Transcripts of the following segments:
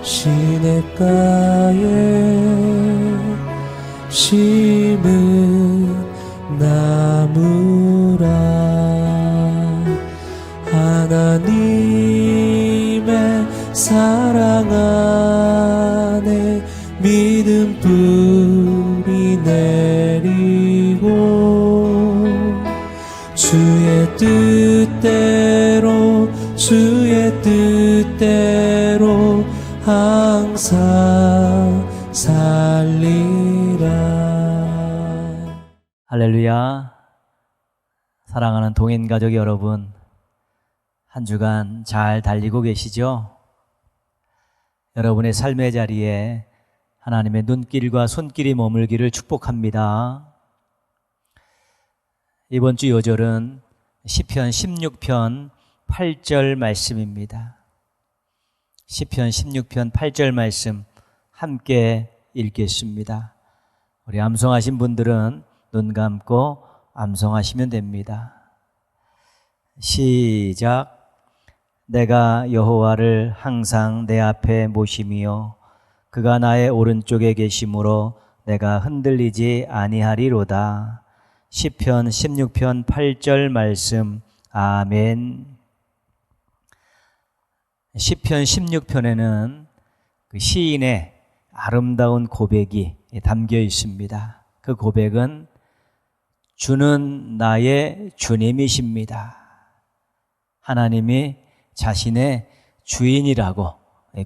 시냇가에 심은 나무라. 하나님의 사랑 안에 믿음 뿌리 내리고 주의 뜻대로 항상 살리라. 할렐루야. 사랑하는 동행가족 여러분, 한 주간 잘 달리고 계시죠? 여러분의 삶의 자리에 하나님의 눈길과 손길이 머물기를 축복합니다. 이번 주 요절은 시편 16편 8절 말씀입니다. 시편 16편 8절 말씀 함께 읽겠습니다. 우리 암송하신 분들은 눈 감고 암송하시면 됩니다. 시작. 내가 여호와를 항상 내 앞에 모시며 그가 나의 오른쪽에 계심으로 내가 흔들리지 아니하리로다. 시편 16편 8절 말씀. 아멘. 시편 16편에는 그 시인의 아름다운 고백이 담겨 있습니다. 그 고백은 주는 나의 주님이십니다. 하나님이 자신의 주인이라고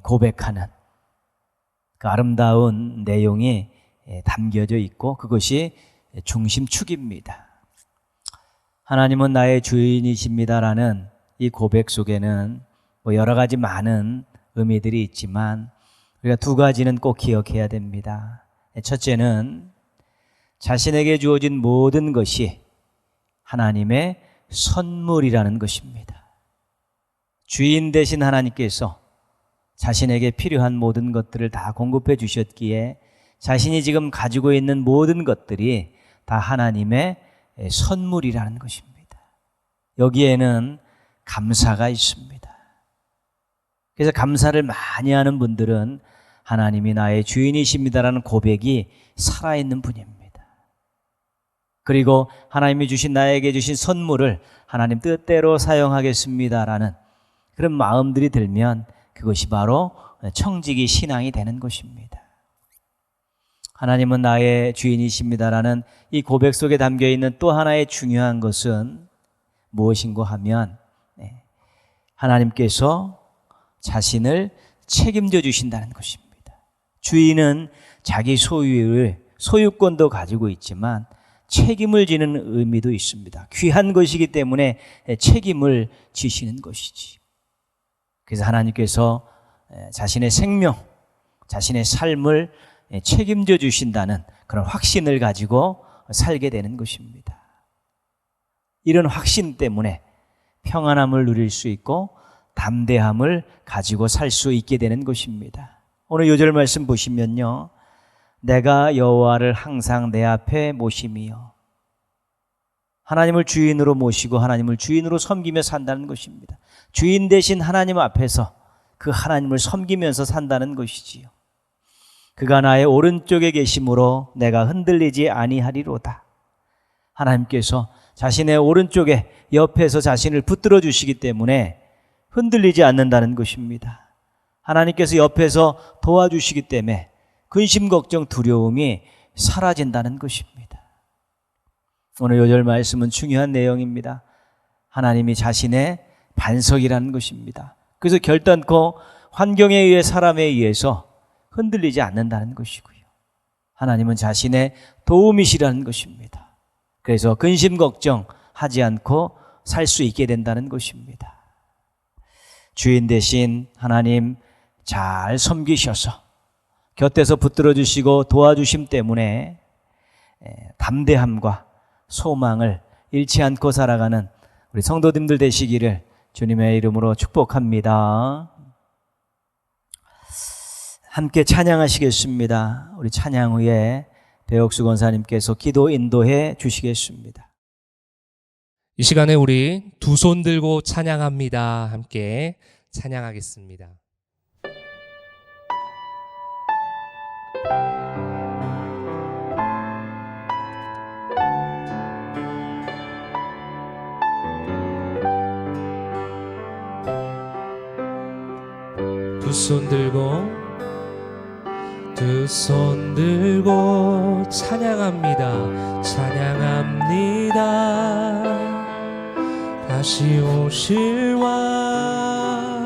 고백하는 그 아름다운 내용이 담겨져 있고 그것이 중심축입니다. 하나님은 나의 주인이십니다라는 이 고백 속에는 여러 가지 많은 의미들이 있지만 우리가 두 가지는 꼭 기억해야 됩니다. 첫째는 자신에게 주어진 모든 것이 하나님의 선물이라는 것입니다. 주인 되신 하나님께서 자신에게 필요한 모든 것들을 다 공급해 주셨기에 자신이 지금 가지고 있는 모든 것들이 다 하나님의 선물이라는 것입니다. 여기에는 감사가 있습니다. 그래서 감사를 많이 하는 분들은 하나님이 나의 주인이십니다라는 고백이 살아있는 분입니다. 그리고 하나님이 주신 나에게 주신 선물을 하나님 뜻대로 사용하겠습니다라는 그런 마음들이 들면 그것이 바로 청지기 신앙이 되는 것입니다. 하나님은 나의 주인이십니다라는 이 고백 속에 담겨있는 또 하나의 중요한 것은 무엇인가 하면 하나님께서 자신을 책임져 주신다는 것입니다. 주인은 자기 소유권도 가지고 있지만 책임을 지는 의미도 있습니다. 귀한 것이기 때문에 책임을 지시는 것이지. 그래서 하나님께서 자신의 생명, 자신의 삶을 책임져 주신다는 그런 확신을 가지고 살게 되는 것입니다. 이런 확신 때문에 평안함을 누릴 수 있고 담대함을 가지고 살 수 있게 되는 것입니다. 오늘 요절 말씀 보시면요. 내가 여호와를 항상 내 앞에 모시며 하나님을 주인으로 모시고 하나님을 주인으로 섬기며 산다는 것입니다. 주인 되신 하나님 앞에서 그 하나님을 섬기면서 산다는 것이지요. 그가 나의 오른쪽에 계심으로 내가 흔들리지 아니하리로다. 하나님께서 자신의 오른쪽에 옆에서 자신을 붙들어 주시기 때문에 흔들리지 않는다는 것입니다. 하나님께서 옆에서 도와주시기 때문에 근심, 걱정, 두려움이 사라진다는 것입니다. 오늘 요절 말씀은 중요한 내용입니다. 하나님이 자신의 반석이라는 것입니다. 그래서 결단코 환경에 의해 사람에 의해서 흔들리지 않는다는 것이고요. 하나님은 자신의 도움이시라는 것입니다. 그래서 근심, 걱정하지 않고 살 수 있게 된다는 것입니다. 주인 대신 하나님 잘 섬기셔서 곁에서 붙들어 주시고 도와주심 때문에 담대함과 소망을 잃지 않고 살아가는 우리 성도님들 되시기를 주님의 이름으로 축복합니다. 함께 찬양하시겠습니다. 우리 찬양 후에 배옥수 권사님께서 기도 인도해 주시겠습니다. 이 시간에 우리 두 손 들고 찬양합니다. 함께 찬양하겠습니다. 두 손 들고 찬양합니다. 찬양합니다. 다시 오실 왕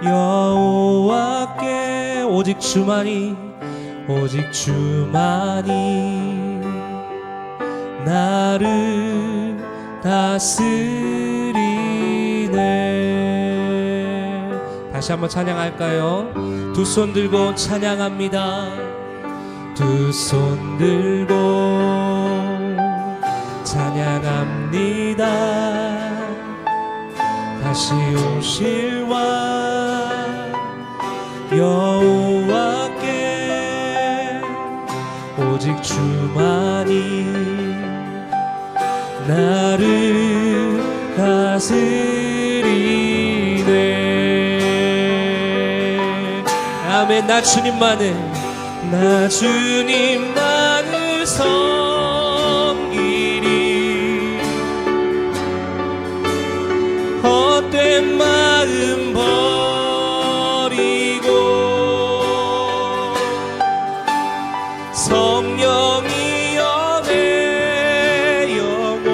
여호와께 오직 주만이 나를 다스리네. 다시 한번 찬양할까요? 두 손 들고 찬양합니다. 두 손 들고 찬양합니다. 다시 오실 왕 여호와께 오직 주만이 나를 다스리네. 아멘. 나 주님만을 섬기리. 헛된 마음 버리고 성령이여 내 영혼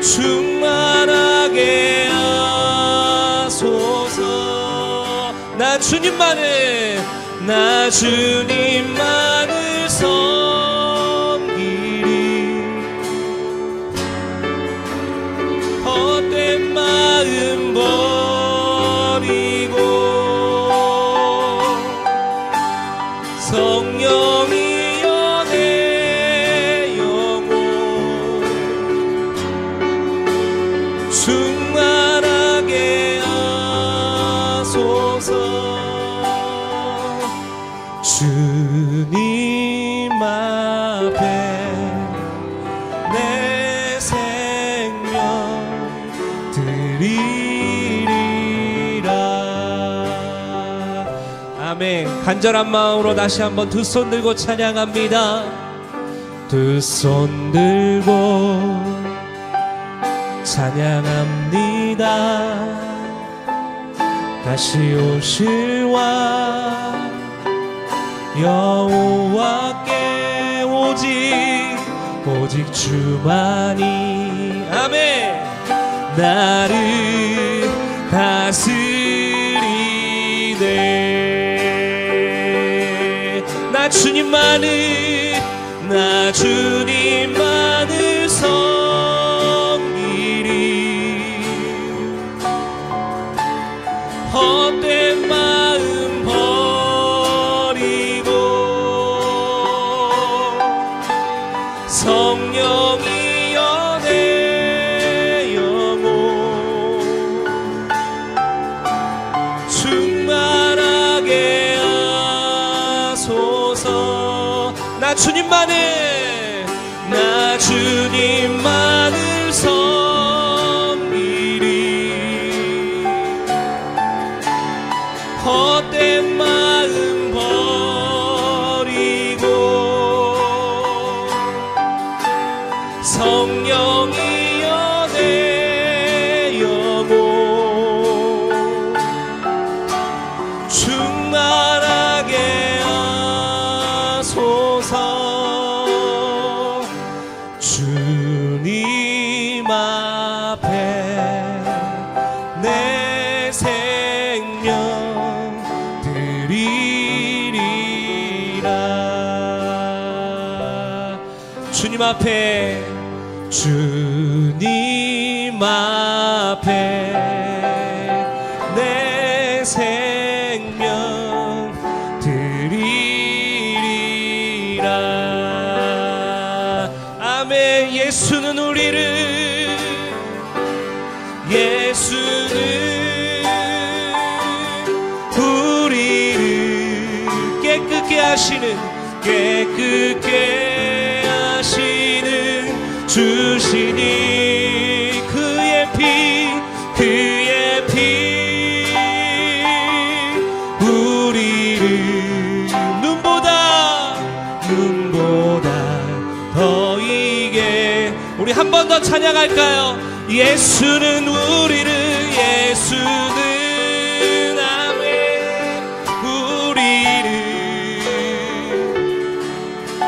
충만하게 하소서. 나 주님만을 섬기리. 헛된 마음 버리고 성령이여 내 영혼 충만하게 하소서. 주님 앞에 내 생명 드리리라. 아멘. 간절한 마음으로 다시 한번 두 손 들고 찬양합니다. 두 손 들고 찬양합니다. 다시 오실 왕 여호와께 오직 주만이 아멘 나를 다스리네. 나 주님만을 섬기리. 헛된 마음 버리고 성령이여 내 영혼 충만하게 하소서. 나 주님만을 섬기리. 헛된 마음 버리고 성령이여 내 영혼 충만하게 하소서. 주님 앞에 내 생명 드리리라. 주님 앞에 내 생명 드리리라. 아멘. 예수는 우리를 깨끗게 하시는 주시니 그의 피 번 더 찬양할까요? 예수는 우리를 예수는 아멘 우리를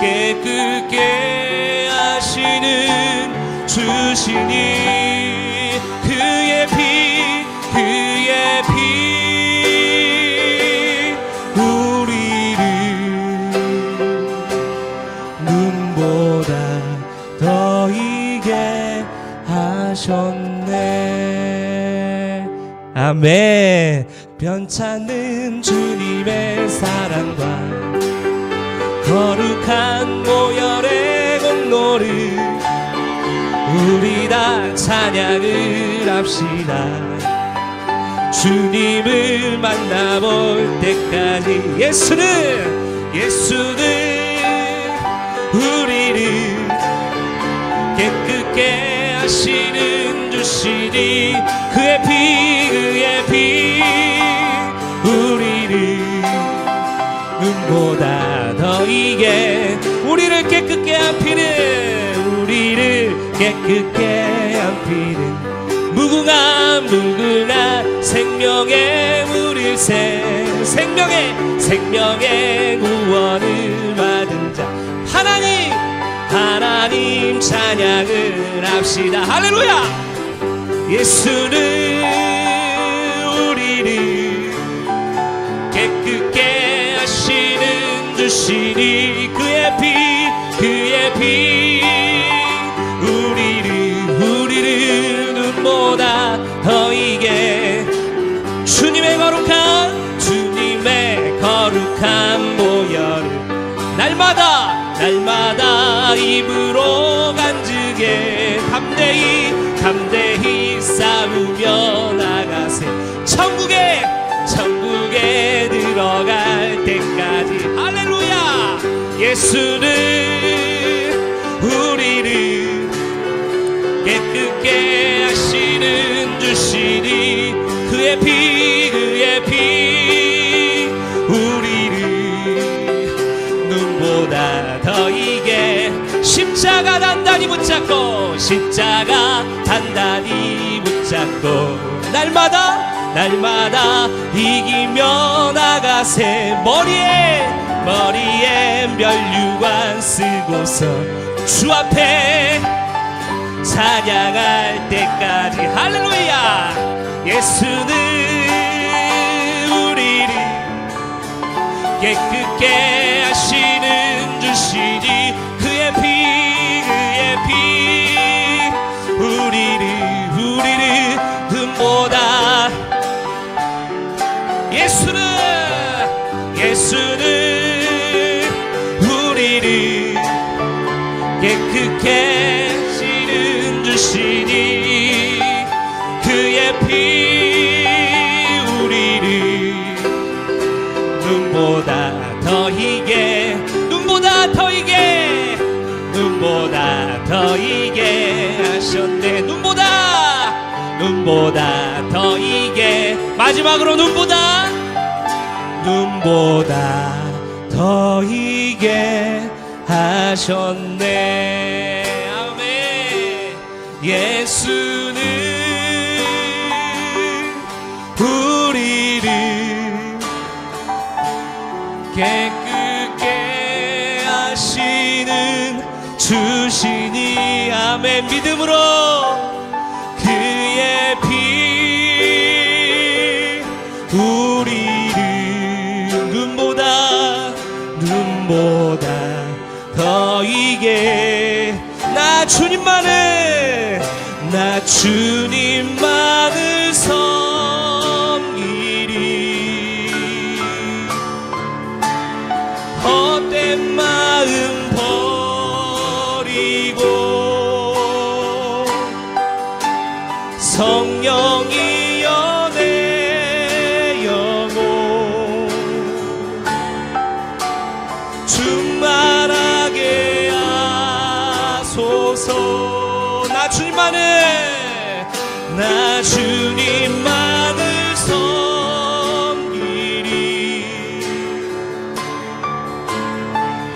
깨끗게 하시는 주시니 그의 피 우리를 눈보다 더 이게 하셨네. 아멘. 변찮는 주님의 사랑과 거룩한 모열의 공로를 우리 다 찬양을 합시다. 주님을 만나볼 때까지 예수는 우리를 깨끗게 하시는 주시니 그의 피 우리를 눈보다 더 이게 우리를 깨끗게 한 피는 우리를 깨끗게 한 피는 무궁한 생명의 물일새 생명의 구원을 받은 자 하나님 찬양을 합시다. 할렐루야. 예수는 우리를 깨끗게 하시는 주시니 그의 피 우리를 눈보다 더 이게 주님의 거룩한 모열을 날마다 입으로 간증해 담대히 싸우며 나가세 천국에 들어갈 때까지. 할렐루야. 예수는 우리를 깨끗게 하시는 주시니 그의 피 우리를 눈보다 더 이게 십자가 단단히 붙잡고 날마다 이기며 나가세 머리에 면류관 쓰고서 주 앞에 찬양할 때까지. 할렐루야. 예수는 우리를 깨끗게 하시는 주시니 그의 피 우리를 눈보다 예수는 우리를 깨끗게 하시는 주시니 그의 피 우리를 눈보다 더 이게 하셨네. 눈보다 더 이게 마지막으로 눈보다 더 이게 하셨네. 아멘. 예수는 우리를 깨끗게 하시는 주시니 아멘. 믿음으로 그의 피 우리를 눈보다 더 이게 나 주님만을 섬기리 헛된 마음 버리고 성령이여 내 영혼 충만하게 하소서. 나 주님만을 섬기리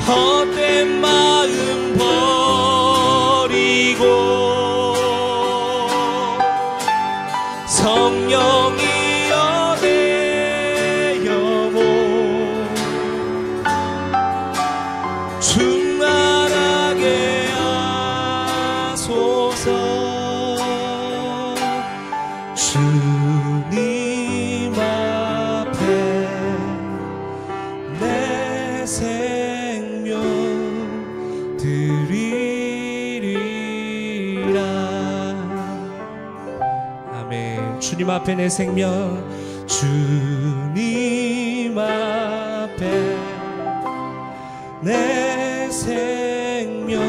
헛된 마음 버리고 앞에 내 생명, 주님 앞에 내 생명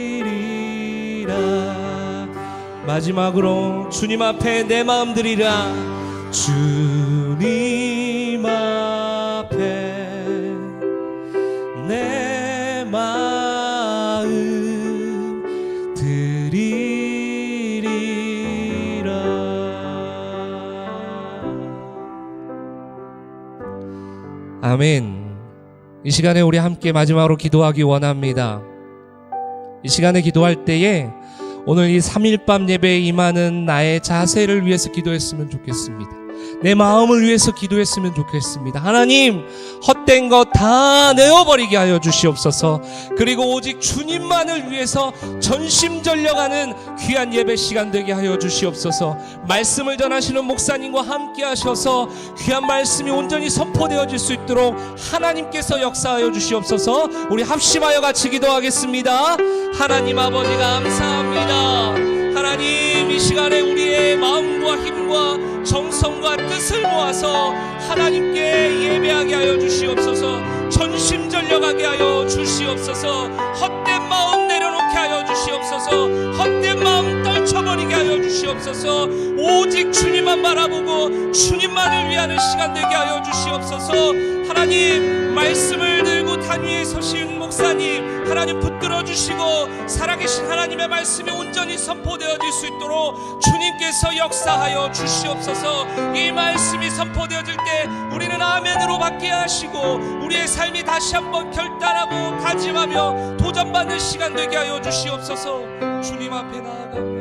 드리리라. 마지막으로 주님 앞에 내 마음 드리라. 주님 앞에 내 마음 드리리라. 아멘. 이 시간에 우리 함께 마지막으로 기도하기 원합니다. 이 시간에 기도할 때에 오늘 이 3일밤 예배에 임하는 나의 자세를 위해서 기도했으면 좋겠습니다. 내 마음을 위해서 기도했으면 좋겠습니다. 하나님, 헛된 것 다 내어버리게 하여 주시옵소서. 그리고 오직 주님만을 위해서 전심전력하는 귀한 예배 시간 되게 하여 주시옵소서. 말씀을 전하시는 목사님과 함께 하셔서 귀한 말씀이 온전히 선포되어질 수 있도록 하나님께서 역사하여 주시옵소서. 우리 합심하여 같이 기도하겠습니다. 하나님 아버지 감사합니다. 하나님, 이 시간에 우리의 마음과 힘과 정성과 뜻을 모아서 하나님께 예배하게 하여 주시옵소서. 전심전력하게 하여 주시옵소서. 헛된 마음 내려놓게 하여 주시옵소서. 헛된 마음 떨쳐버리게 하여 주시옵소서. 오직 주님만 바라보고 주님만을 위하는 시간 되게 하여 주시옵소서. 하나님, 말씀을 들고 단위에 서신 목사님 하나님 붙들어 주시고 살아계신 하나님의 말씀이 온전히 선포되어질 수 있도록 주님께서 역사하여 주시옵소서. 이 말씀이 선포되어질 때 우리는 아멘으로 받게 하시고 우리의 삶이 다시 한번 결단하고 다짐하며 도전받는 시간 되게 하여 주시옵소서. 주님 앞에 나아갑니다.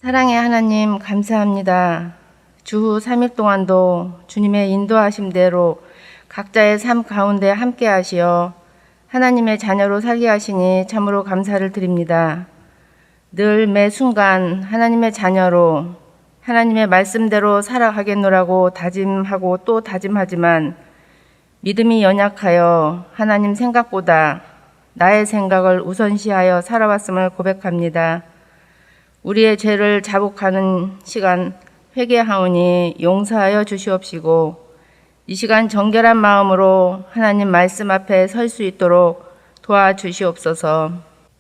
사랑의 하나님 감사합니다. 주후 3일 동안도 주님의 인도하심대로 각자의 삶 가운데 함께 하시어 하나님의 자녀로 살게 하시니 참으로 감사를 드립니다. 늘 매 순간 하나님의 자녀로 하나님의 말씀대로 살아가겠노라고 다짐하고 또 다짐하지만 믿음이 연약하여 하나님 생각보다 나의 생각을 우선시하여 살아왔음을 고백합니다. 우리의 죄를 자복하는 시간 회개하오니 용서하여 주시옵시고 이 시간 정결한 마음으로 하나님 말씀 앞에 설 수 있도록 도와주시옵소서.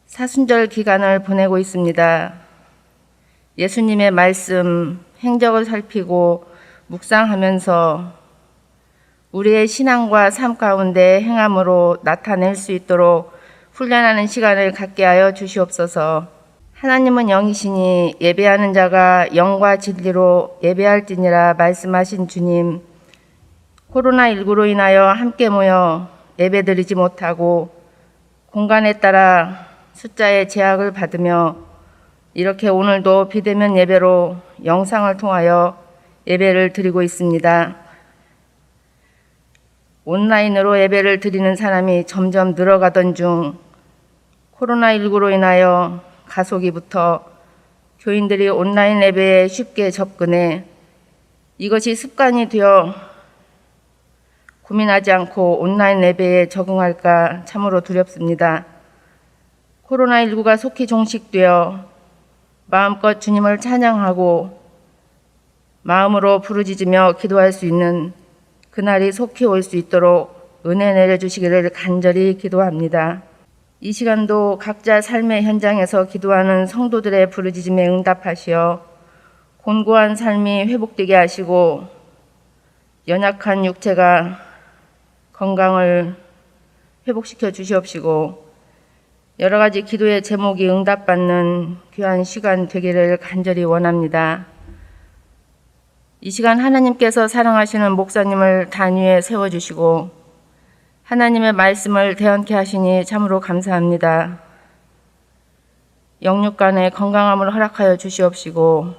사순절 기간을 보내고 있습니다. 예수님의 말씀, 행적을 살피고 묵상하면서 우리의 신앙과 삶 가운데 행함으로 나타낼 수 있도록 훈련하는 시간을 갖게 하여 주시옵소서. 하나님은 영이시니 예배하는 자가 영과 진리로 예배할지니라 말씀하신 주님, 코로나19로 인하여 함께 모여 예배드리지 못하고 공간에 따라 숫자의 제약을 받으며 이렇게 오늘도 비대면 예배로 영상을 통하여 예배를 드리고 있습니다. 온라인으로 예배를 드리는 사람이 점점 늘어가던 중 코로나19로 인하여 가속이 붙어 교인들이 온라인 예배에 쉽게 접근해 이것이 습관이 되어 고민하지 않고 온라인 예배에 적응할까 참으로 두렵습니다. 코로나19가 속히 종식되어 마음껏 주님을 찬양하고 마음으로 부르짖으며 기도할 수 있는 그날이 속히 올 수 있도록 은혜 내려주시기를 간절히 기도합니다. 이 시간도 각자 삶의 현장에서 기도하는 성도들의 부르짖음에 응답하시어 곤고한 삶이 회복되게 하시고 연약한 육체가 건강을 회복시켜 주시옵시고 여러 가지 기도의 제목이 응답받는 귀한 시간 되기를 간절히 원합니다. 이 시간 하나님께서 사랑하시는 목사님을 단위에 세워주시고 하나님의 말씀을 대언케 하시니 참으로 감사합니다. 영육간의 건강함을 허락하여 주시옵시고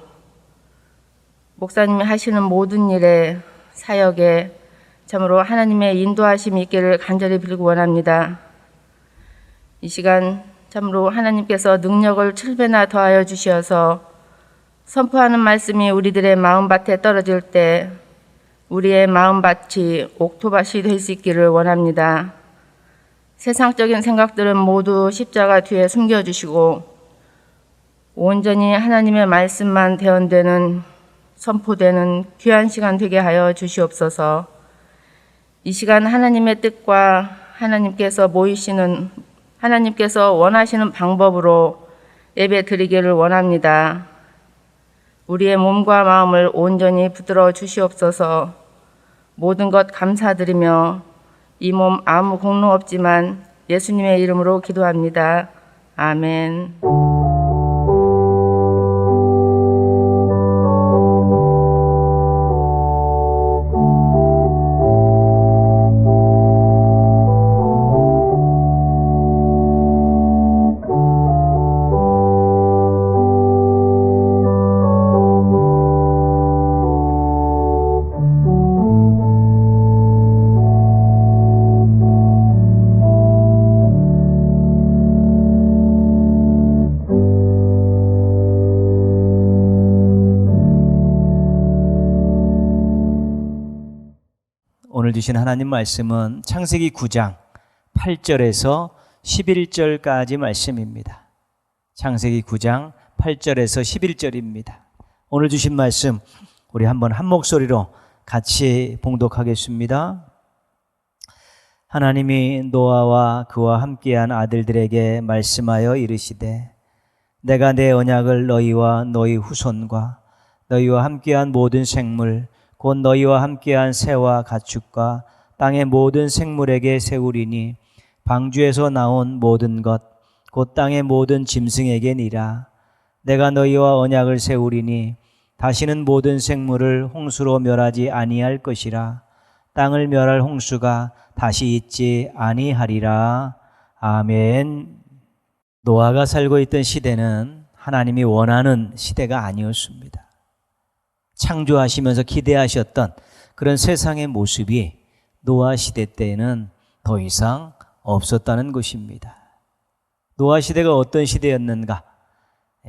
목사님이 하시는 모든 일에 사역에 참으로 하나님의 인도하심이 있기를 간절히 빌고 원합니다. 이 시간 참으로 하나님께서 능력을 7배나 더하여 주시어서 선포하는 말씀이 우리들의 마음밭에 떨어질 때 우리의 마음밭이 옥토밭이 될 수 있기를 원합니다. 세상적인 생각들은 모두 십자가 뒤에 숨겨주시고 온전히 하나님의 말씀만 대언되는 선포되는 귀한 시간 되게 하여 주시옵소서. 이 시간 하나님의 뜻과 하나님께서 원하시는 방법으로 예배 드리기를 원합니다. 우리의 몸과 마음을 온전히 붙들어 주시옵소서. 모든 것 감사드리며 이 몸 아무 공로 없지만 예수님의 이름으로 기도합니다. 아멘. 오늘 주신 하나님 말씀은 창세기 9장 8절에서 11절까지 말씀입니다. 창세기 9장 8절에서 11절입니다. 오늘 주신 말씀 우리 한번 한 목소리로 같이 봉독하겠습니다. 하나님이 노아와 그와 함께한 아들들에게 말씀하여 이르시되 내가 내 언약을 너희와 너희 후손과 너희와 함께한 모든 생물 곧 너희와 함께한 새와 가축과 땅의 모든 생물에게 세우리니 방주에서 나온 모든 것 곧 땅의 모든 짐승에게니라. 내가 너희와 언약을 세우리니 다시는 모든 생물을 홍수로 멸하지 아니할 것이라. 땅을 멸할 홍수가 다시 있지 아니하리라. 아멘. 노아가 살고 있던 시대는 하나님이 원하는 시대가 아니었습니다. 창조하시면서 기대하셨던 그런 세상의 모습이 노아 시대 때에는 더 이상 없었다는 것입니다. 노아 시대가 어떤 시대였는가?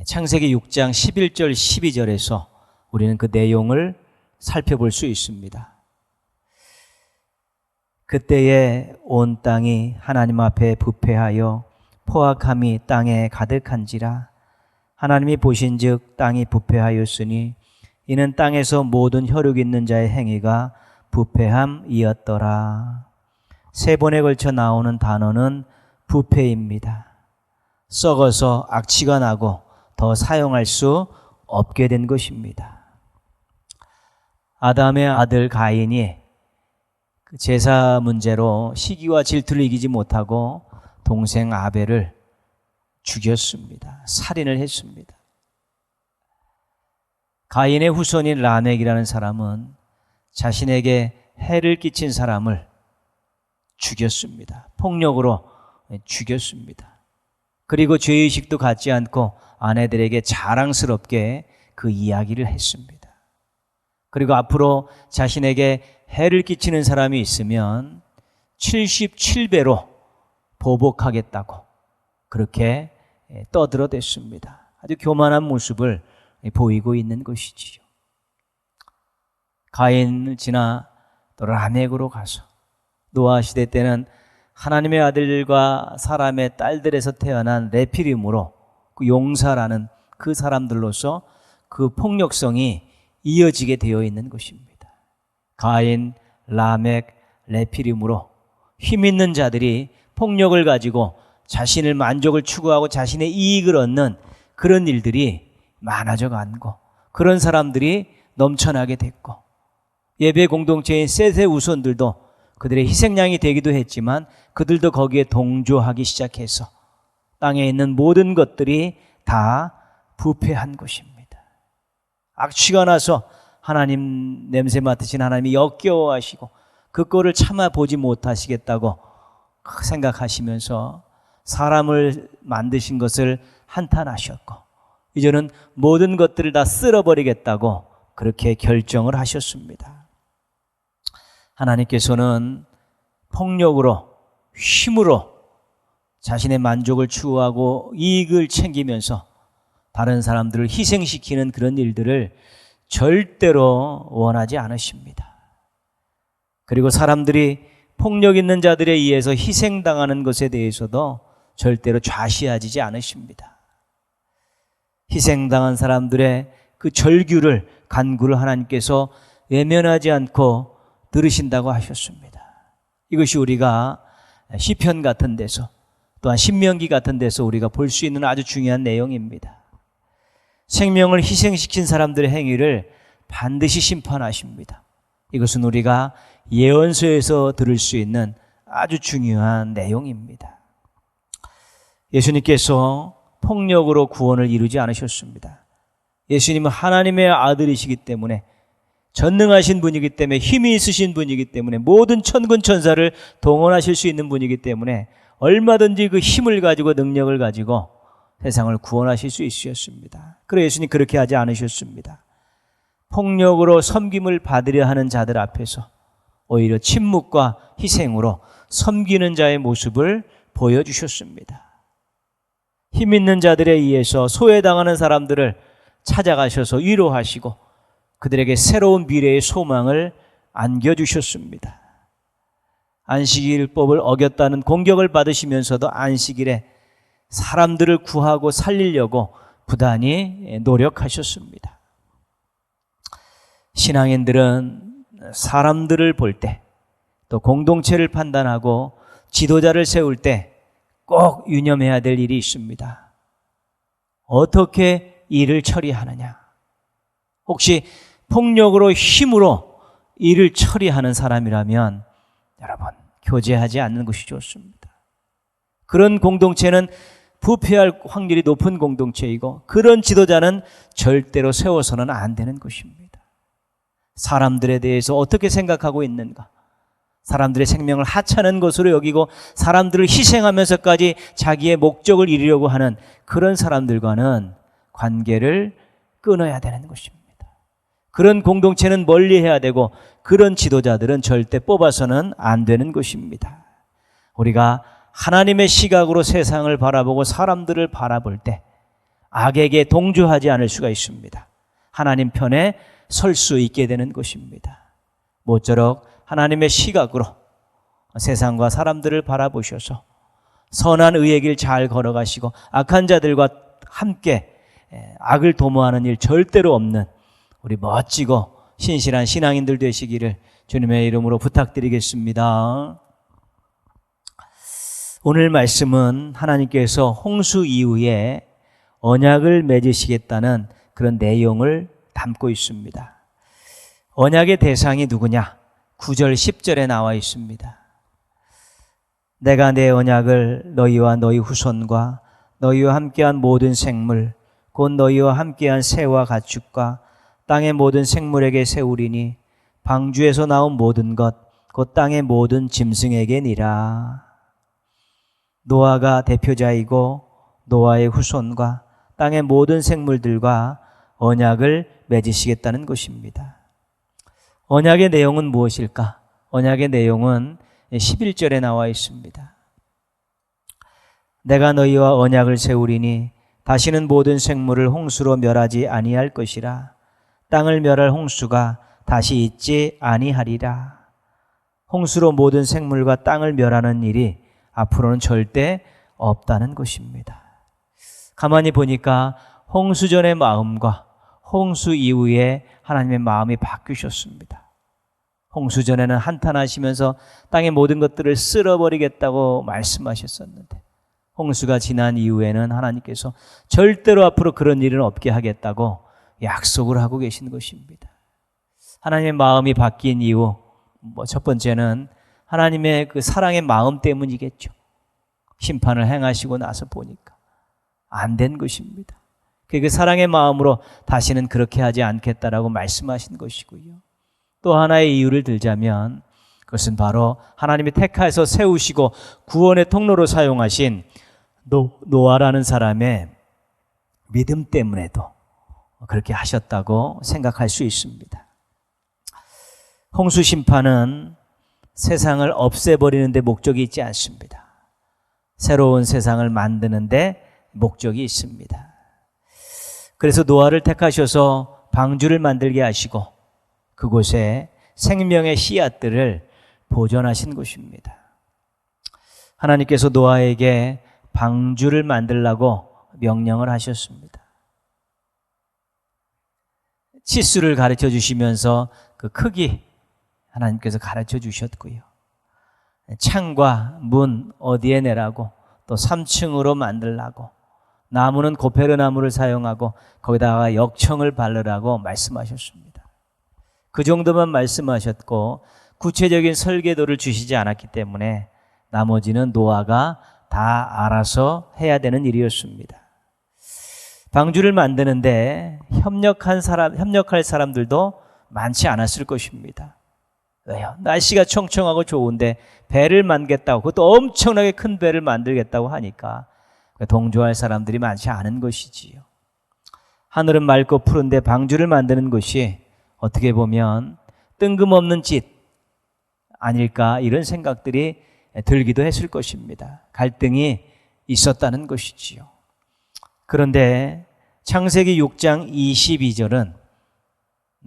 창세기 6장 11절 12절에서 우리는 그 내용을 살펴볼 수 있습니다. 그때에 온 땅이 하나님 앞에 부패하여 포악함이 땅에 가득한지라. 하나님이 보신즉 땅이 부패하였으니 이는 땅에서 모든 혈육 있는 자의 행위가 부패함이었더라. 세 번에 걸쳐 나오는 단어는 부패입니다. 썩어서 악취가 나고 더 사용할 수 없게 된 것입니다. 아담의 아들 가인이 제사 문제로 시기와 질투를 이기지 못하고 동생 아벨을 죽였습니다. 살인을 했습니다. 가인의 후손인 라멕이라는 사람은 자신에게 해를 끼친 사람을 죽였습니다. 폭력으로 죽였습니다. 그리고 죄의식도 갖지 않고 아내들에게 자랑스럽게 그 이야기를 했습니다. 그리고 앞으로 자신에게 해를 끼치는 사람이 있으면 77배로 보복하겠다고 그렇게 떠들어댔습니다. 아주 교만한 모습을 보이고 있는 것이지요. 가인을 지나 또 라멕으로 가서 노아 시대 때는 하나님의 아들과 사람의 딸들에서 태어난 레피림으로 그 용사라는 그 사람들로서 그 폭력성이 이어지게 되어 있는 것입니다. 가인, 라멕, 레피림으로 힘 있는 자들이 폭력을 가지고 자신을 만족을 추구하고 자신의 이익을 얻는 그런 일들이 많아져 가고 그런 사람들이 넘쳐나게 됐고 예배 공동체인 셋의 우선들도 그들의 희생양이 되기도 했지만 그들도 거기에 동조하기 시작해서 땅에 있는 모든 것들이 다 부패한 것입니다. 악취가 나서 하나님 냄새 맡으신 하나님이 역겨워하시고 그 꼴을 참아보지 못하시겠다고 생각하시면서 사람을 만드신 것을 한탄하셨고 이제는 모든 것들을 다 쓸어버리겠다고 그렇게 결정을 하셨습니다. 하나님께서는 폭력으로 힘으로 자신의 만족을 추구하고 이익을 챙기면서 다른 사람들을 희생시키는 그런 일들을 절대로 원하지 않으십니다. 그리고 사람들이 폭력 있는 자들에 의해서 희생당하는 것에 대해서도 절대로 좌시하지 않으십니다. 희생당한 사람들의 그 절규를, 간구를 하나님께서 외면하지 않고 들으신다고 하셨습니다. 이것이 우리가 시편 같은 데서, 또한 신명기 같은 데서 우리가 볼 수 있는 아주 중요한 내용입니다. 생명을 희생시킨 사람들의 행위를 반드시 심판하십니다. 이것은 우리가 예언서에서 들을 수 있는 아주 중요한 내용입니다. 예수님께서 폭력으로 구원을 이루지 않으셨습니다. 예수님은 하나님의 아들이시기 때문에, 전능하신 분이기 때문에, 힘이 있으신 분이기 때문에, 모든 천군 천사를 동원하실 수 있는 분이기 때문에 얼마든지 그 힘을 가지고, 능력을 가지고 세상을 구원하실 수 있으셨습니다. 그래서 예수님 그렇게 하지 않으셨습니다. 폭력으로 섬김을 받으려 하는 자들 앞에서 오히려 침묵과 희생으로 섬기는 자의 모습을 보여주셨습니다. 힘 있는 자들에 의해서 소외당하는 사람들을 찾아가셔서 위로하시고 그들에게 새로운 미래의 소망을 안겨주셨습니다. 안식일법을 어겼다는 공격을 받으시면서도 안식일에 사람들을 구하고 살리려고 부단히 노력하셨습니다. 신앙인들은 사람들을 볼 때, 또 공동체를 판단하고 지도자를 세울 때 꼭 유념해야 될 일이 있습니다. 어떻게 일을 처리하느냐? 혹시 폭력으로, 힘으로 일을 처리하는 사람이라면 여러분, 교제하지 않는 것이 좋습니다. 그런 공동체는 부패할 확률이 높은 공동체이고, 그런 지도자는 절대로 세워서는 안 되는 것입니다. 사람들에 대해서 어떻게 생각하고 있는가? 사람들의 생명을 하찮은 것으로 여기고 사람들을 희생하면서까지 자기의 목적을 이루려고 하는 그런 사람들과는 관계를 끊어야 되는 것입니다. 그런 공동체는 멀리해야 되고, 그런 지도자들은 절대 뽑아서는 안 되는 것입니다. 우리가 하나님의 시각으로 세상을 바라보고 사람들을 바라볼 때 악에게 동조하지 않을 수가 있습니다. 하나님 편에 설 수 있게 되는 것입니다. 모쪼록 하나님의 시각으로 세상과 사람들을 바라보셔서 선한 의의 길 잘 걸어가시고 악한 자들과 함께 악을 도모하는 일 절대로 없는 우리 멋지고 신실한 신앙인들 되시기를 주님의 이름으로 부탁드리겠습니다. 오늘 말씀은 하나님께서 홍수 이후에 언약을 맺으시겠다는 그런 내용을 담고 있습니다. 언약의 대상이 누구냐? 9절 10절에 나와 있습니다. 내가 내 언약을 너희와 너희 후손과 너희와 함께한 모든 생물 곧 너희와 함께한 새와 가축과 땅의 모든 생물에게 세우리니 방주에서 나온 모든 것 곧 땅의 모든 짐승에게니라. 노아가 대표자이고 노아의 후손과 땅의 모든 생물들과 언약을 맺으시겠다는 것입니다. 언약의 내용은 무엇일까? 언약의 내용은 11절에 나와 있습니다. 내가 너희와 언약을 세우리니 다시는 모든 생물을 홍수로 멸하지 아니할 것이라. 땅을 멸할 홍수가 다시 있지 아니하리라. 홍수로 모든 생물과 땅을 멸하는 일이 앞으로는 절대 없다는 것입니다. 가만히 보니까 홍수 전의 마음과 홍수 이후에 하나님의 마음이 바뀌셨습니다. 홍수 전에는 한탄하시면서 땅의 모든 것들을 쓸어버리겠다고 말씀하셨었는데, 홍수가 지난 이후에는 하나님께서 절대로 앞으로 그런 일은 없게 하겠다고 약속을 하고 계신 것입니다. 하나님의 마음이 바뀐 이유, 첫 번째는 하나님의 그 사랑의 마음 때문이겠죠. 심판을 행하시고 나서 보니까 안 된 것입니다. 그 사랑의 마음으로 다시는 그렇게 하지 않겠다라고 말씀하신 것이고요. 또 하나의 이유를 들자면 그것은 바로 하나님이 택하여서 세우시고 구원의 통로로 사용하신 노아라는 사람의 믿음 때문에도 그렇게 하셨다고 생각할 수 있습니다. 홍수 심판은 세상을 없애버리는 데 목적이 있지 않습니다. 새로운 세상을 만드는 데 목적이 있습니다. 그래서 노아를 택하셔서 방주를 만들게 하시고 그곳에 생명의 씨앗들을 보존하신 것입니다. 하나님께서 노아에게 방주를 만들라고 명령을 하셨습니다. 치수를 가르쳐 주시면서 그 크기 하나님께서 가르쳐 주셨고요. 창과 문 어디에 내라고, 또 3층으로 만들라고, 나무는 고페르 나무를 사용하고 거기다가 역청을 바르라고 말씀하셨습니다. 그 정도만 말씀하셨고 구체적인 설계도를 주시지 않았기 때문에 나머지는 노아가 다 알아서 해야 되는 일이었습니다. 방주를 만드는데 협력할 사람들도 많지 않았을 것입니다. 왜요? 날씨가 청청하고 좋은데 배를 만들겠다고, 그것도 엄청나게 큰 배를 만들겠다고 하니까 동조할 사람들이 많지 않은 것이지요. 하늘은 맑고 푸른데 방주를 만드는 것이 어떻게 보면 뜬금없는 짓 아닐까, 이런 생각들이 들기도 했을 것입니다. 갈등이 있었다는 것이지요. 그런데 창세기 6장 22절은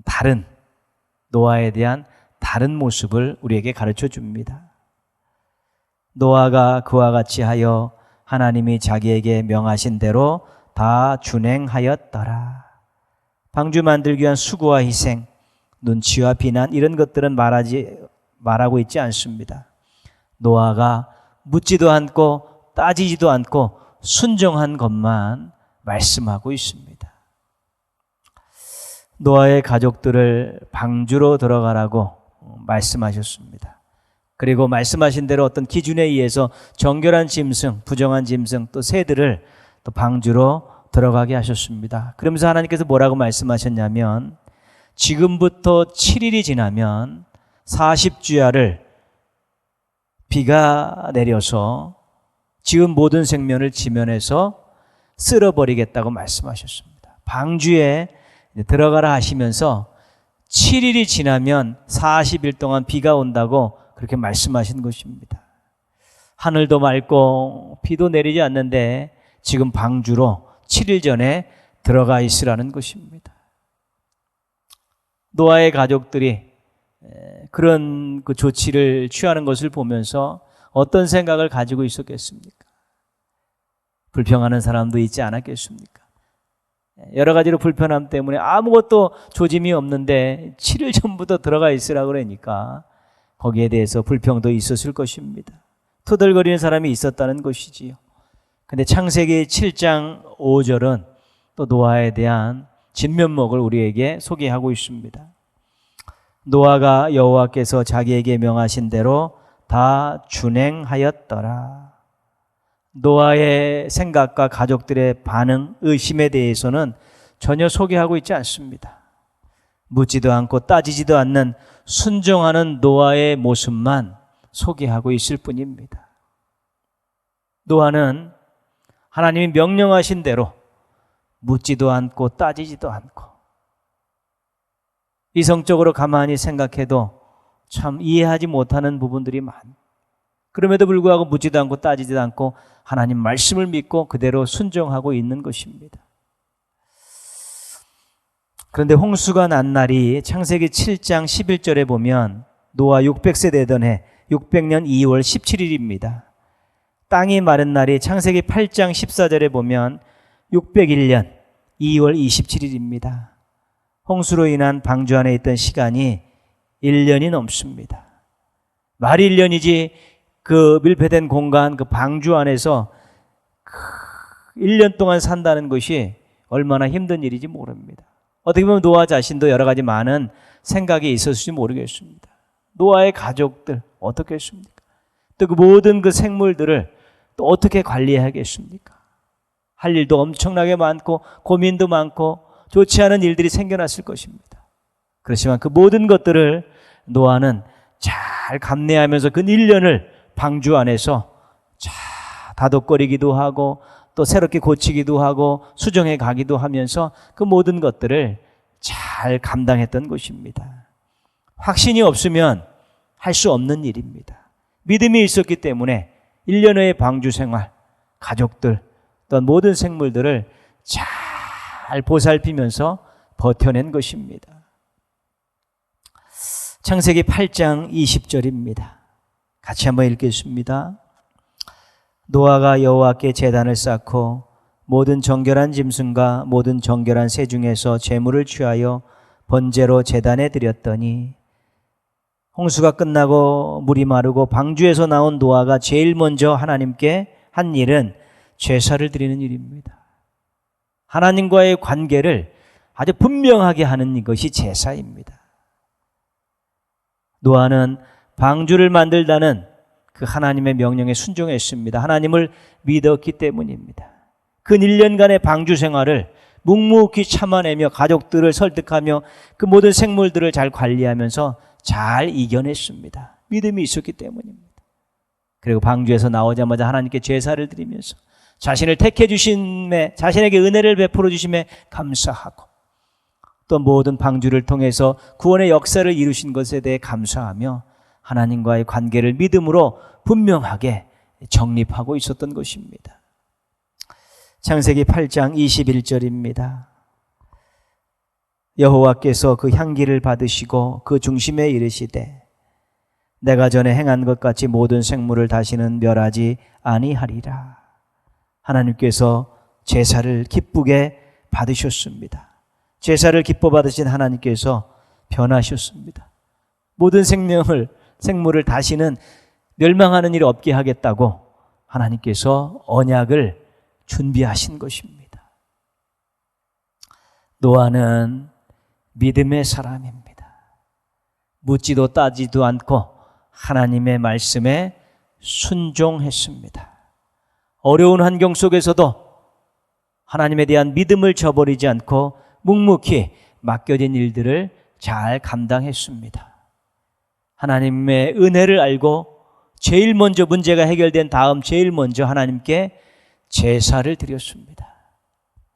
다른, 노아에 대한 다른 모습을 우리에게 가르쳐 줍니다. 노아가 그와 같이 하여 하나님이 자기에게 명하신 대로 다 준행하였더라. 방주 만들기 위한 수고와 희생, 눈치와 비난, 이런 것들은 말하고 있지 않습니다. 노아가 묻지도 않고 따지지도 않고 순종한 것만 말씀하고 있습니다. 노아의 가족들을 방주로 들어가라고 말씀하셨습니다. 그리고 말씀하신 대로 어떤 기준에 의해서 정결한 짐승, 부정한 짐승, 또 새들을 또 방주로 들어가게 하셨습니다. 그러면서 하나님께서 뭐라고 말씀하셨냐면, 지금부터 7일이 지나면 40주야를 비가 내려서 지금 모든 생명을 지면에서 쓸어버리겠다고 말씀하셨습니다. 방주에 들어가라 하시면서 7일이 지나면 40일 동안 비가 온다고 그렇게 말씀하신 것입니다. 하늘도 맑고 비도 내리지 않는데 지금 방주로 7일 전에 들어가 있으라는 것입니다. 노아의 가족들이 그런 그 조치를 취하는 것을 보면서 어떤 생각을 가지고 있었겠습니까? 불평하는 사람도 있지 않았겠습니까? 여러 가지로 불편함 때문에 아무것도 조짐이 없는데 7일 전부터 들어가 있으라 그러니까 거기에 대해서 불평도 있었을 것입니다. 투덜거리는 사람이 있었다는 것이지요. 근데 창세기 7장 5절은 또 노아에 대한 진면목을 우리에게 소개하고 있습니다. 노아가 여호와께서 자기에게 명하신 대로 다 준행하였더라. 노아의 생각과 가족들의 반응, 의심에 대해서는 전혀 소개하고 있지 않습니다. 묻지도 않고 따지지도 않는 순종하는 노아의 모습만 소개하고 있을 뿐입니다. 노아는 하나님이 명령하신 대로 묻지도 않고 따지지도 않고, 이성적으로 가만히 생각해도 참 이해하지 못하는 부분들이 그럼에도 불구하고 묻지도 않고 따지지도 않고 하나님 말씀을 믿고 그대로 순종하고 있는 것입니다. 그런데 홍수가 난 날이 창세기 7장 11절에 보면 노아 600세 되던 해 600년 2월 17일입니다. 땅이 마른 날이 창세기 8장 14절에 보면 601년 2월 27일입니다. 홍수로 인한 방주 안에 있던 시간이 1년이 넘습니다. 말이 1년이지 그 밀폐된 공간, 그 방주 안에서 1년 동안 산다는 것이 얼마나 힘든 일인지 모릅니다. 어떻게 보면 노아 자신도 여러 가지 많은 생각이 있었을지 모르겠습니다. 노아의 가족들 어떻게 했습니까? 또 그 모든 그 생물들을 또 어떻게 관리해야겠습니까? 할 일도 엄청나게 많고 고민도 많고 좋지 않은 일들이 생겨났을 것입니다. 그렇지만 그 모든 것들을 노아는 잘 감내하면서 그 1년을 방주 안에서 잘 다독거리기도 하고 또 새롭게 고치기도 하고 수정해 가기도 하면서 그 모든 것들을 잘 감당했던 것입니다. 확신이 없으면 할 수 없는 일입니다. 믿음이 있었기 때문에 1년의 방주 생활, 가족들, 또한 모든 생물들을 잘 보살피면서 버텨낸 것입니다. 창세기 8장 20절입니다. 같이 한번 읽겠습니다. 노아가 여호와께 제단을 쌓고 모든 정결한 짐승과 모든 정결한 새 중에서 제물을 취하여 번제로 제단에 드렸더니 홍수가 끝나고 물이 마르고 방주에서 나온 노아가 제일 먼저 하나님께 한 일은 제사를 드리는 일입니다. 하나님과의 관계를 아주 분명하게 하는 것이 제사입니다. 노아는 방주를 만들다는 그 하나님의 명령에 순종했습니다. 하나님을 믿었기 때문입니다. 그 1년간의 방주 생활을 묵묵히 참아내며 가족들을 설득하며 그 모든 생물들을 잘 관리하면서 잘 이겨냈습니다. 믿음이 있었기 때문입니다. 그리고 방주에서 나오자마자 하나님께 제사를 드리면서 자신을 택해 주심에, 자신에게 은혜를 베풀어 주심에 감사하고 또 모든 방주를 통해서 구원의 역사를 이루신 것에 대해 감사하며 하나님과의 관계를 믿음으로 분명하게 정립하고 있었던 것입니다. 창세기 8장 21절입니다. 여호와께서 그 향기를 받으시고 그 중심에 이르시되 내가 전에 행한 것 같이 모든 생물을 다시는 멸하지 아니하리라. 하나님께서 제사를 기쁘게 받으셨습니다. 제사를 기뻐 받으신 하나님께서 변하셨습니다. 모든 생물을 다시는 멸망하는 일 없게 하겠다고 하나님께서 언약을 준비하신 것입니다. 노아는 믿음의 사람입니다. 묻지도 따지도 않고 하나님의 말씀에 순종했습니다. 어려운 환경 속에서도 하나님에 대한 믿음을 저버리지 않고 묵묵히 맡겨진 일들을 잘 감당했습니다. 하나님의 은혜를 알고 제일 먼저 문제가 해결된 다음 제일 먼저 하나님께 제사를 드렸습니다.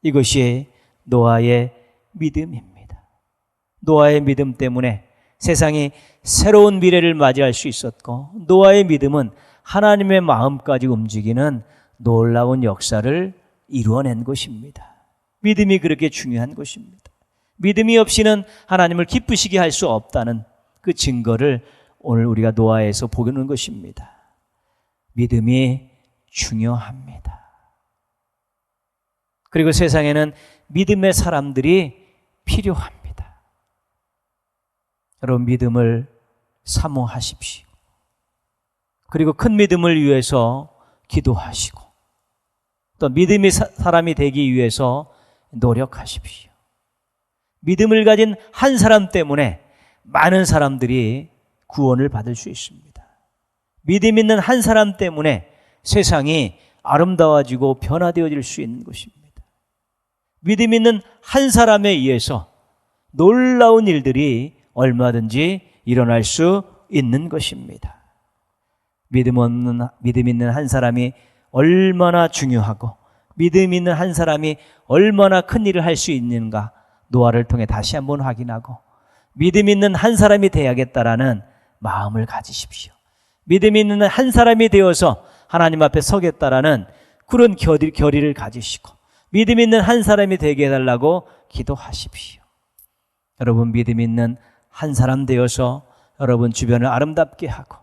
이것이 노아의 믿음입니다. 노아의 믿음 때문에 세상이 새로운 미래를 맞이할 수 있었고 노아의 믿음은 하나님의 마음까지 움직이는 놀라운 역사를 이루어낸 것입니다. 믿음이 그렇게 중요한 것입니다. 믿음이 없이는 하나님을 기쁘시게 할 수 없다는 그 증거를 오늘 우리가 노아에서 보는 것입니다. 믿음이 중요합니다. 그리고 세상에는 믿음의 사람들이 필요합니다. 여러분 믿음을 사모하십시오. 그리고 큰 믿음을 위해서 기도하시고 또 믿음의 사람이 되기 위해서 노력하십시오. 믿음을 가진 한 사람 때문에 많은 사람들이 구원을 받을 수 있습니다. 믿음 있는 한 사람 때문에 세상이 아름다워지고 변화되어질 수 있는 것입니다. 믿음 있는 한 사람에 의해서 놀라운 일들이 얼마든지 일어날 수 있는 것입니다. 믿음 있는 한 사람이 얼마나 중요하고 믿음 있는 한 사람이 얼마나 큰 일을 할 수 있는가 노아를 통해 다시 한번 확인하고 믿음 있는 한 사람이 되어야겠다라는 마음을 가지십시오. 믿음 있는 한 사람이 되어서 하나님 앞에 서겠다라는 그런 결의를 가지시고 믿음 있는 한 사람이 되게 해달라고 기도하십시오. 여러분 믿음 있는 한 사람 되어서 여러분 주변을 아름답게 하고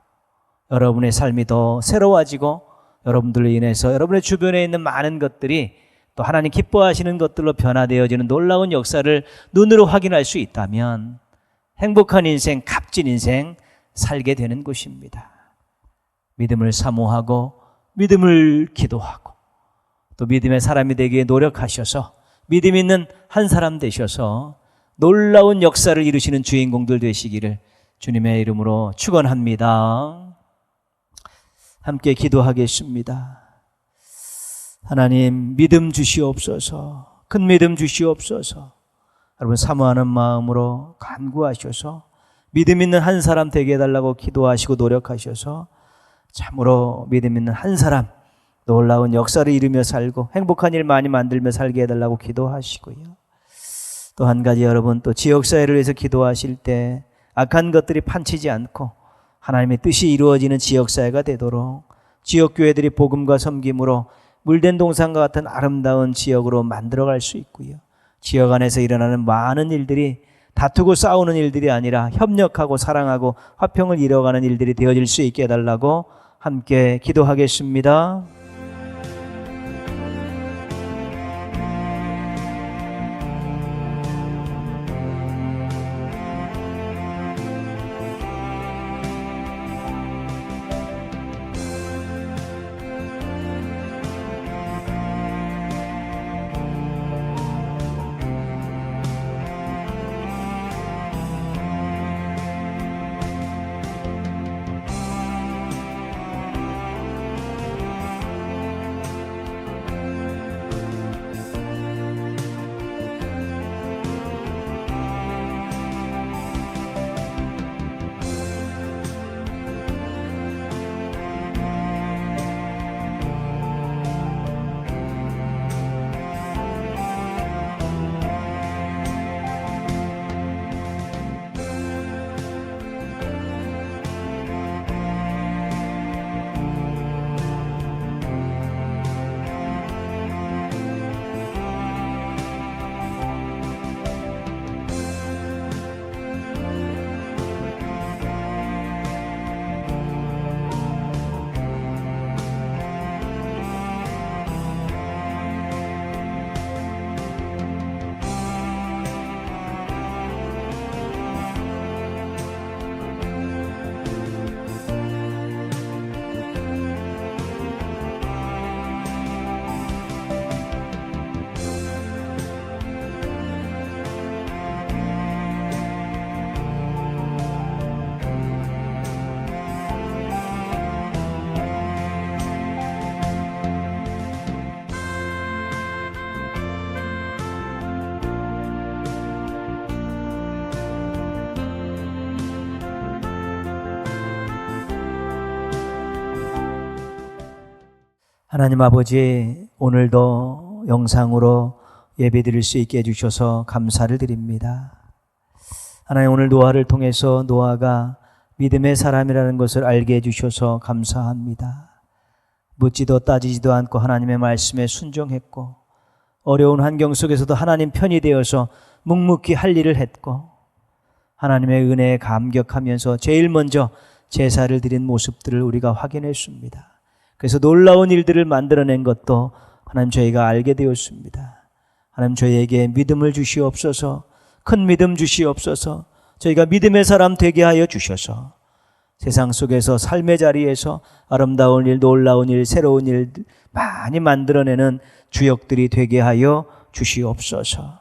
여러분의 삶이 더 새로워지고 여러분들로 인해서 여러분의 주변에 있는 많은 것들이 또 하나님 기뻐하시는 것들로 변화되어지는 놀라운 역사를 눈으로 확인할 수 있다면 행복한 인생, 값진 인생 살게 되는 것입니다. 믿음을 사모하고 믿음을 기도하고 또 믿음의 사람이 되기에 노력하셔서 믿음 있는 한 사람 되셔서 놀라운 역사를 이루시는 주인공들 되시기를 주님의 이름으로 축원합니다. 함께 기도하겠습니다. 하나님 믿음 주시옵소서. 큰 믿음 주시옵소서. 여러분 사모하는 마음으로 간구하셔서 믿음 있는 한 사람 되게 해달라고 기도하시고 노력하셔서 참으로 믿음 있는 한 사람 놀라운 역사를 이루며 살고 행복한 일 많이 만들며 살게 해달라고 기도하시고요. 또 한 가지 여러분 또 지역사회를 위해서 기도하실 때 악한 것들이 판치지 않고 하나님의 뜻이 이루어지는 지역사회가 되도록 지역교회들이 복음과 섬김으로 물된 동산과 같은 아름다운 지역으로 만들어갈 수 있고요. 지역 안에서 일어나는 많은 일들이 다투고 싸우는 일들이 아니라 협력하고 사랑하고 화평을 이뤄가는 일들이 되어질 수 있게 해달라고 함께 기도하겠습니다. 하나님 아버지, 오늘도 영상으로 예배드릴 수 있게 해주셔서 감사를 드립니다. 하나님, 오늘 노아를 통해서 노아가 믿음의 사람이라는 것을 알게 해주셔서 감사합니다. 묻지도 따지지도 않고 하나님의 말씀에 순종했고, 어려운 환경 속에서도 하나님 편이 되어서 묵묵히 할 일을 했고, 하나님의 은혜에 감격하면서 제일 먼저 제사를 드린 모습들을 우리가 확인했습니다. 그래서 놀라운 일들을 만들어낸 것도 하나님 저희가 알게 되었습니다. 하나님, 저희에게 믿음을 주시옵소서. 큰 믿음 주시옵소서. 저희가 믿음의 사람 되게 하여 주셔서 세상 속에서 삶의 자리에서 아름다운 일, 놀라운 일, 새로운 일 많이 만들어내는 주역들이 되게 하여 주시옵소서.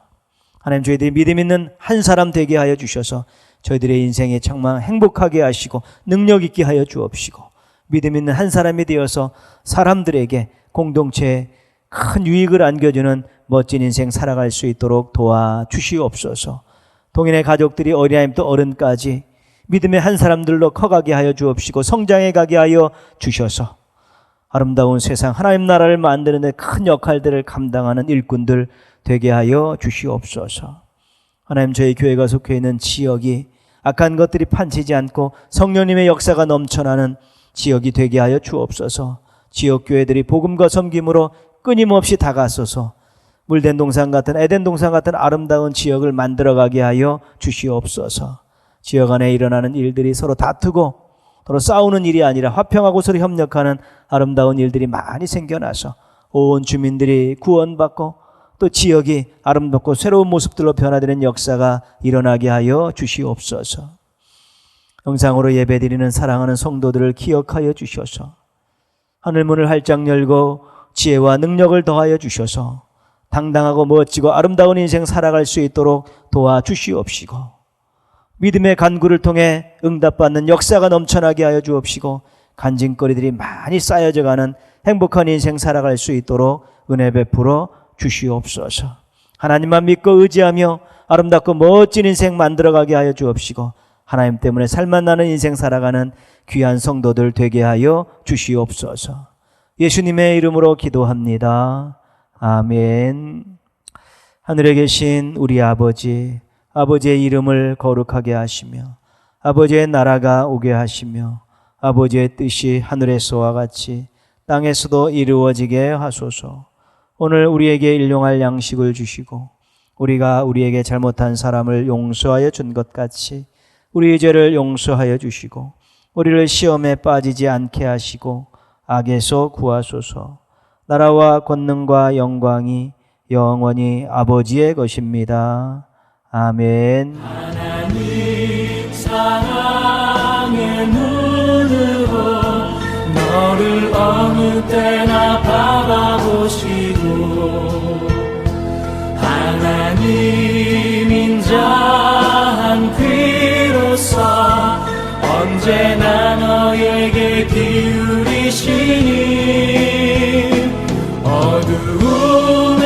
하나님, 저희들이 믿음 있는 한 사람 되게 하여 주셔서 저희들의 인생에 정말 행복하게 하시고 능력 있게 하여 주옵시고, 믿음 있는 한 사람이 되어서 사람들에게 공동체에 큰 유익을 안겨주는 멋진 인생 살아갈 수 있도록 도와주시옵소서. 동인의 가족들이 어린아이부터 어른까지 믿음의 한 사람들로 커가게 하여 주옵시고, 성장해 가게 하여 주셔서 아름다운 세상 하나님 나라를 만드는 데 큰 역할들을 감당하는 일꾼들 되게 하여 주시옵소서. 하나님, 저희 교회가 속해 있는 지역이 악한 것들이 판치지 않고 성령님의 역사가 넘쳐나는 지역이 되게 하여 주옵소서. 지역 교회들이 복음과 섬김으로 끊임없이 다가서서 물된 동산 같은, 에덴 동산 같은 아름다운 지역을 만들어가게 하여 주시옵소서. 지역 안에 일어나는 일들이 서로 다투고 서로 싸우는 일이 아니라 화평하고 서로 협력하는 아름다운 일들이 많이 생겨나서 온 주민들이 구원받고 또 지역이 아름답고 새로운 모습들로 변화되는 역사가 일어나게 하여 주시옵소서. 영상으로 예배드리는 사랑하는 성도들을 기억하여 주셔서 하늘문을 활짝 열고 지혜와 능력을 더하여 주셔서 당당하고 멋지고 아름다운 인생 살아갈 수 있도록 도와주시옵시고, 믿음의 간구를 통해 응답받는 역사가 넘쳐나게 하여 주옵시고, 간증거리들이 많이 쌓여져가는 행복한 인생 살아갈 수 있도록 은혜 베풀어 주시옵소서. 하나님만 믿고 의지하며 아름답고 멋진 인생 만들어가게 하여 주옵시고, 하나님 때문에 살맛 나는 인생 살아가는 귀한 성도들 되게 하여 주시옵소서. 예수님의 이름으로 기도합니다. 아멘. 하늘에 계신 우리 아버지, 아버지의 이름을 거룩하게 하시며 아버지의 나라가 오게 하시며 아버지의 뜻이 하늘에서와 같이 땅에서도 이루어지게 하소서. 오늘 우리에게 일용할 양식을 주시고 우리가 우리에게 잘못한 사람을 용서하여 준 것 같이 우리의 죄를 용서하여 주시고 우리를 시험에 빠지지 않게 하시고 악에서 구하소서. 나라와 권능과 영광이 영원히 아버지의 것입니다. 아멘. 하나님 사랑의 눈으로 너를 어느 때나 바라보시고 하나님 인자한 귀로서 언제나 너에게 기울이시니 어두움에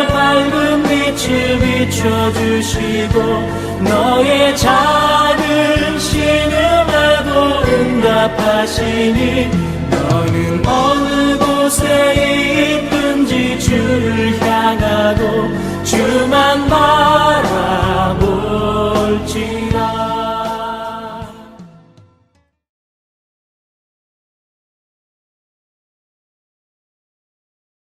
밝은 빛을 비춰주시고 너의 작은 신음에도 응답하시니 너는 어느 곳에 있든지 주를 향하고 주만